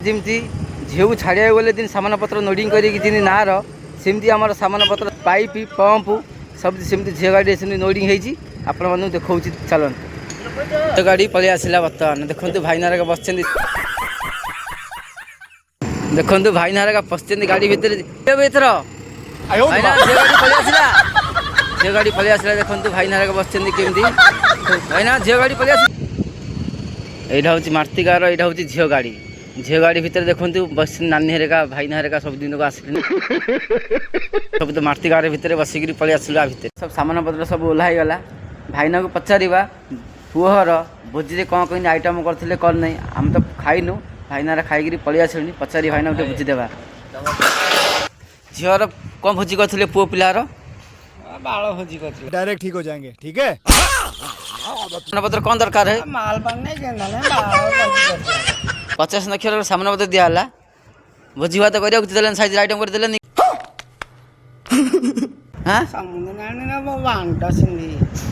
जमी झील छाड़ा गले दिन सामान पत्र लोडिंग कर नार सेमती आम सामान पत्र पाइप पंप सब सेमती झील गाड़ी लोडिंग होती आपण देखा चलते झील गाड़ी पलि आसला बर्तमान देखते भाईनार बस देखु भाईनार पशि गाड़ी भितर भाईना झील गाड़ी पलि आसला झील गाड़ी पलि आसला देखते भाईनार बस केमती भाईना झील गाड़ी पलि आस यहाँ हूँ मार्ती गाँव यहाँ हूँ झील गाड़ी झील गाड़ी भितर देखते बस नानी हरिका भाईना हरिका सब दिन को आसिले सब तो मार्ती गाँव भितर बसिक पलि आसलु भितर सब सामान पत्र सब ओह्लाई गला भाईना को पचारा पुहर भोजी कौन कहीं आइटम करते कौन नहीं आम तो खाइनु भाईनार खाई पलि आसलुनि पचारि भाईना गोटे बुझीदेवा झीवर कौन भोजी करते पुओ पिलार बाल भोजी करते डायरेक्ट ठीक हो जाएंगे ठीक है। सामान पत्र कौन दरकार है माल पाने के ना 50 लक्ष सामान पत्र दिहला भोजी भात कर साइज आइटम करदे हाँ समुद्र ना बांटा सिंधी